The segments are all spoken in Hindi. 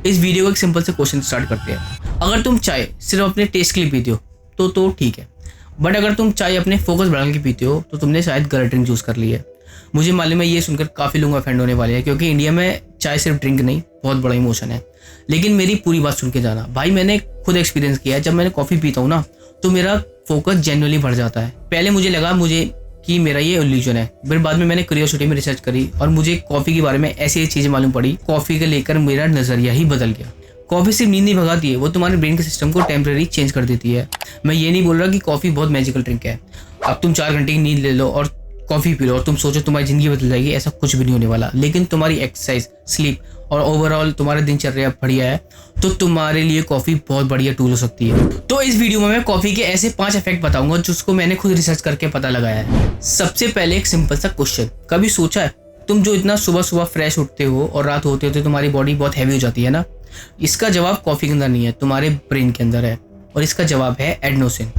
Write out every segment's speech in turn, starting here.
इस वीडियो को एक सिंपल से क्वेश्चन स्टार्ट करते हैं। अगर तुम चाय सिर्फ अपने टेस्ट के लिए पीते हो तो ठीक है, बट अगर तुम चाय अपने फोकस बढ़ाने के पीते हो तो तुमने शायद गलत ड्रिंक चूज कर ली है। मुझे मालूम है ये सुनकर काफ़ी लोग ऑफेंड होने वाले हैं, क्योंकि इंडिया में चाय सिर्फ ड्रिंक नहीं, बहुत बड़ा इमोशन है। लेकिन मेरी पूरी बात सुन के जाना भाई, मैंने खुद एक्सपीरियंस किया है। जब मैंने कॉफ़ी पीता हूँ ना तो मेरा फोकस जेन्युइनली बढ़ जाता है। पहले मुझे लगा कि मेरा ये इल्यूजन है, फिर बाद में मैंने क्यूरियोसिटी में रिसर्च करी और मुझे कॉफ़ी के बारे में ऐसी चीज़ें मालूम पड़ी। कॉफ़ी के लेकर मेरा नज़रिया ही बदल गया। कॉफ़ी सिर्फ नींद नहीं भगाती है, वो तुम्हारे ब्रेन के सिस्टम को टेम्परेरी चेंज कर देती है। मैं ये नहीं बोल रहा कि कॉफ़ी बहुत मैजिकल ड्रिंक है। अब तुम 4 घंटे की नींद ले लो और कॉफ़ी पी लो और तुम सोचो तुम्हारी ज़िंदगी बदल जाएगी, ऐसा कुछ भी नहीं होने वाला। लेकिन तुम्हारी एक्सरसाइज, स्लीप और ओवरऑल तुम्हारा दिनचर्या बढ़िया है तो तुम्हारे लिए कॉफ़ी बहुत बढ़िया टूल हो सकती है। तो इस वीडियो में मैं कॉफ़ी के ऐसे 5 इफेक्ट बताऊंगा जिसको मैंने खुद रिसर्च करके पता लगाया है। सबसे पहले एक सिंपल सा क्वेश्चन, कभी सोचा है तुम जो इतना सुबह सुबह फ्रेश उठते हो और रात होते होते तुम्हारी बॉडी बहुत हैवी हो जाती है ना? इसका जवाब कॉफ़ी के अंदर नहीं है, तुम्हारे ब्रेन के अंदर है, और इसका जवाब है एडेनोसिन।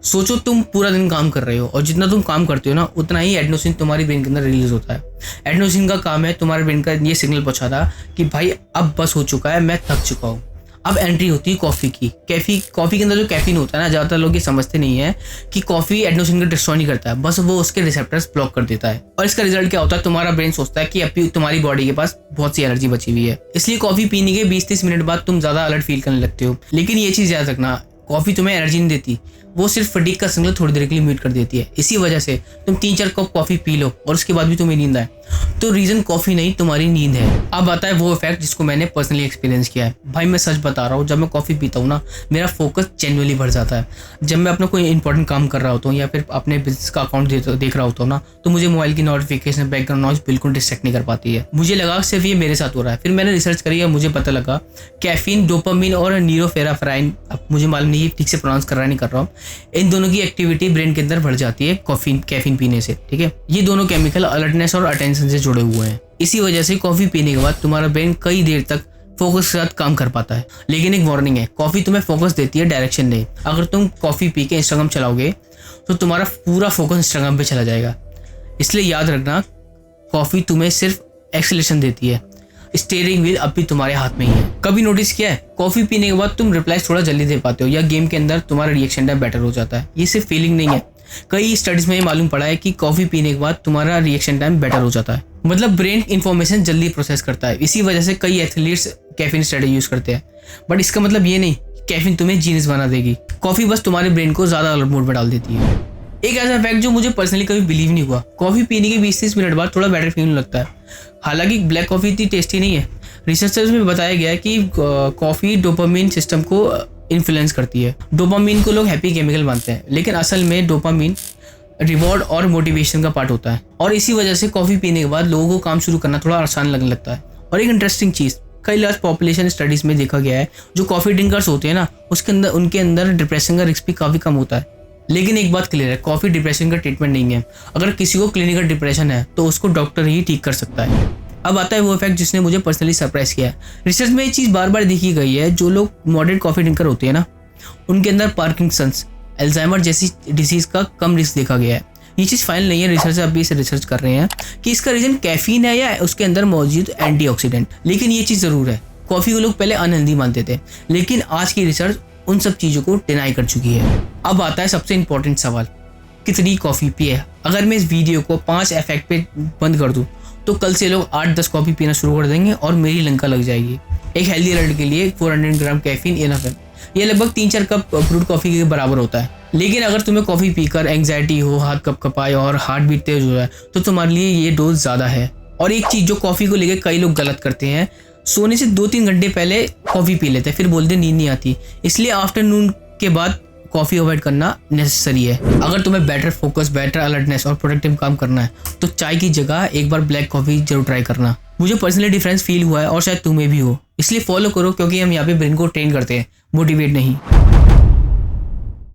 सोचो तुम पूरा दिन काम कर रहे हो और जितना तुम काम करते हो ना उतना ही एडेनोसिन तुम्हारी ब्रेन के अंदर रिलीज होता है। एडेनोसिन का काम है तुम्हारे ब्रेन का ये सिग्नल पहुंचाना कि भाई अब बस हो चुका है, मैं थक चुका हूँ। अब एंट्री होती है कॉफ़ी की। कॉफ़ी के अंदर जो कैफीन होता है ना, ज़्यादातर लोग ये समझते नहीं है कि कॉफ़ी एडेनोसिन को डिस्ट्रॉय नहीं करता है, बस वो उसके रिसेप्टर्स ब्लॉक कर देता है। और इसका रिजल्ट क्या होता है, तुम्हारा ब्रेन सोचता है कि अभी तुम्हारी बॉडी के पास बहुत सी एनर्जी बची हुई है, इसलिए कॉफ़ी पीने के 20-30 मिनट बाद तुम ज़्यादा अलर्ट फील करने लगते हो। लेकिन ये चीज़ याद रखना, कॉफ़ी तुम्हें एनर्जी नहीं देती, वो सिर्फ फटीग का सिग्नल थोड़ी देर के लिए म्यूट कर देती है। इसी वजह से तुम 3-4 कप कॉफ़ी पी लो और उसके बाद भी तुम्हें नींद आए तो रीज़न कॉफ़ी नहीं, तुम्हारी नींद है। अब आता है वो इफेक्ट जिसको मैंने पर्सनली एक्सपीरियंस किया है। भाई मैं सच बता रहा हूँ, जब मैं कॉफ़ी पीता हूँ ना मेरा फोकस जेन्युइनली बढ़ जाता है। जब मैं अपना कोई इंपॉर्टेंट काम कर रहा होता हूँ या फिर अपने बिजनेस का अकाउंट देख रहा होता हूँ ना, तो मुझे मोबाइल की नोटिफिकेशन, बैकग्राउंड नॉइज बिल्कुल डिस्ट्रैक्ट नहीं कर पाती है। मुझे लगा सिर्फ ये मेरे साथ हो रहा है। फिर मैंने रिसर्च करी और मुझे पता लगा कैफीन, डोपामिन और न्यूरोफेराफ्राइन, अब मुझे मालूम नहीं ठीक से प्रोनाउंस नहीं कर रहा हूँ, इन दोनों की एक्टिविटी ब्रेन के अंदर बढ़ जाती है कैफीन पीने से। ठीक है, ये दोनों केमिकल अलर्टनेस और अटेंशन से जुड़े हुए हैं। इसी वजह से कॉफी पीने के बाद तुम्हारा ब्रेन कई देर तक फोकस के साथ काम कर पाता है। लेकिन एक वार्निंग है, कॉफी तुम्हें फोकस देती है, डायरेक्शन नहीं। अगर तुम कॉफी पी के इंस्टाग्राम चलाओगे तो तुम्हारा पूरा फोकस इंस्टाग्राम पे चला जाएगा। इसलिए याद रखना, कॉफी तुम्हें सिर्फ एक्सेलरेशन देती है, स्टीयरिंग व्हील अब भी तुम्हारे हाथ में ही है। कभी नोटिस किया है, कॉफी पीने के बाद तुम रिप्लाई थोड़ा जल्दी दे पाते हो या गेम के अंदर तुम्हारा रिएक्शन टाइम बेटर हो जाता है? ये सिर्फ फीलिंग नहीं है, कई स्टडीज में ये मालूम पड़ा है कि कॉफी पीने के बाद तुम्हारा रिएक्शन टाइम बेटर हो जाता है। मतलब ब्रेन इंफॉर्मेशन जल्दी प्रोसेस करता है। इसी वजह से कई एथलीट्स कैफीन स्ट्रेटजी यूज करते हैं। बट इसका मतलब ये नहीं कि कैफीन तुम्हें जीनियस बना देगी। कॉफी बस तुम्हारे ब्रेन को ज्यादा अलर्ट मोड में डाल देती है। एक ऐसा फैक्ट जो मुझे पर्सनली कभी बिलीव नहीं हुआ, कॉफी पीने के 20-30 मिनट बाद थोड़ा बेटर फील लगता है। हालांकि ब्लैक कॉफी इतनी टेस्टी नहीं है। रिसर्चर्स में बताया गया है कि कॉफी डोपामिन सिस्टम को इन्फ्लुएंस करती है। डोपामिन को लोग हैप्पी केमिकल मानते हैं, लेकिन असल में डोपामिन रिवॉर्ड और मोटिवेशन का पार्ट होता है। और इसी वजह से कॉफी पीने के बाद लोगों को काम शुरू करना थोड़ा आसान लगने लगता है। और एक इंटरेस्टिंग चीज़, कई लार्ज पॉपुलेशन स्टडीज में देखा गया है जो कॉफी ड्रिंकर्स होते हैं ना, उनके अंदर डिप्रेशन का रिस्क भी काफ़ी कम होता है। लेकिन एक बात क्लियर है, कॉफी डिप्रेशन का ट्रीटमेंट नहीं है। अगर किसी को क्लिनिकल डिप्रेशन है तो उसको डॉक्टर ही ठीक कर सकता है। अब आता है वो इफेक्ट जिसने मुझे पर्सनली सरप्राइज किया है। रिसर्च में ये चीज़ बार बार देखी गई है, जो लोग मॉडरेट कॉफी ड्रिंकर होते हैं ना, उनके अंदर पार्किंसंस, अल्जाइमर जैसी डिसीज का कम रिस्क देखा गया है। ये चीज़ फाइनल नहीं है, रिसर्च अभी इसे रिसर्च कर रहे हैं कि इसका रीजन कैफीन है या उसके अंदर मौजूद एंटीऑक्सीडेंट। लेकिन ये चीज़ ज़रूर है, कॉफ़ी को लोग पहले अनहेल्दी मानते थे, लेकिन आज की रिसर्च उन सब चीज़ों को डिनाई कर चुकी है। अब आता है सबसे इंपॉर्टेंट सवाल, कितनी कॉफ़ी पिए? अगर मैं इस वीडियो को 5 इफेक्ट पे बंद कर दूँ तो कल से लोग 8-10 कॉफ़ी पीना शुरू कर देंगे और मेरी लंका लग जाएगी। एक हेल्दी एडल्ट के लिए 400 ग्राम कैफीन इनफ है। ये लगभग 3-4 कप ब्रूड कॉफ़ी के बराबर होता है। लेकिन अगर तुम्हें कॉफ़ी पीकर एंग्जाइटी हो, हाथ कपकपाए और हार्ट बीट तेज हो जाए तो तुम्हारे लिए ये डोज ज़्यादा है। और एक चीज़ जो कॉफ़ी को लेकर कई लोग गलत करते हैं, सोने से 2-3 घंटे पहले कॉफ़ी पी लेते हैं, फिर बोलते नींद नहीं आती। इसलिए आफ्टरनून के बाद कॉफ़ी अवॉइड करना नेसेसरी है। अगर तुम्हें बेटर फोकस, बेटर अलर्टनेस और प्रोडक्टिव काम करना है तो चाय की जगह एक बार ब्लैक कॉफ़ी जरूर ट्राई करना। मुझे पर्सनली डिफरेंस फील हुआ है और शायद तुम्हें भी हो। इसलिए फॉलो करो, क्योंकि हम यहाँ पे ब्रेन को ट्रेन करते हैं, मोटिवेट नहीं।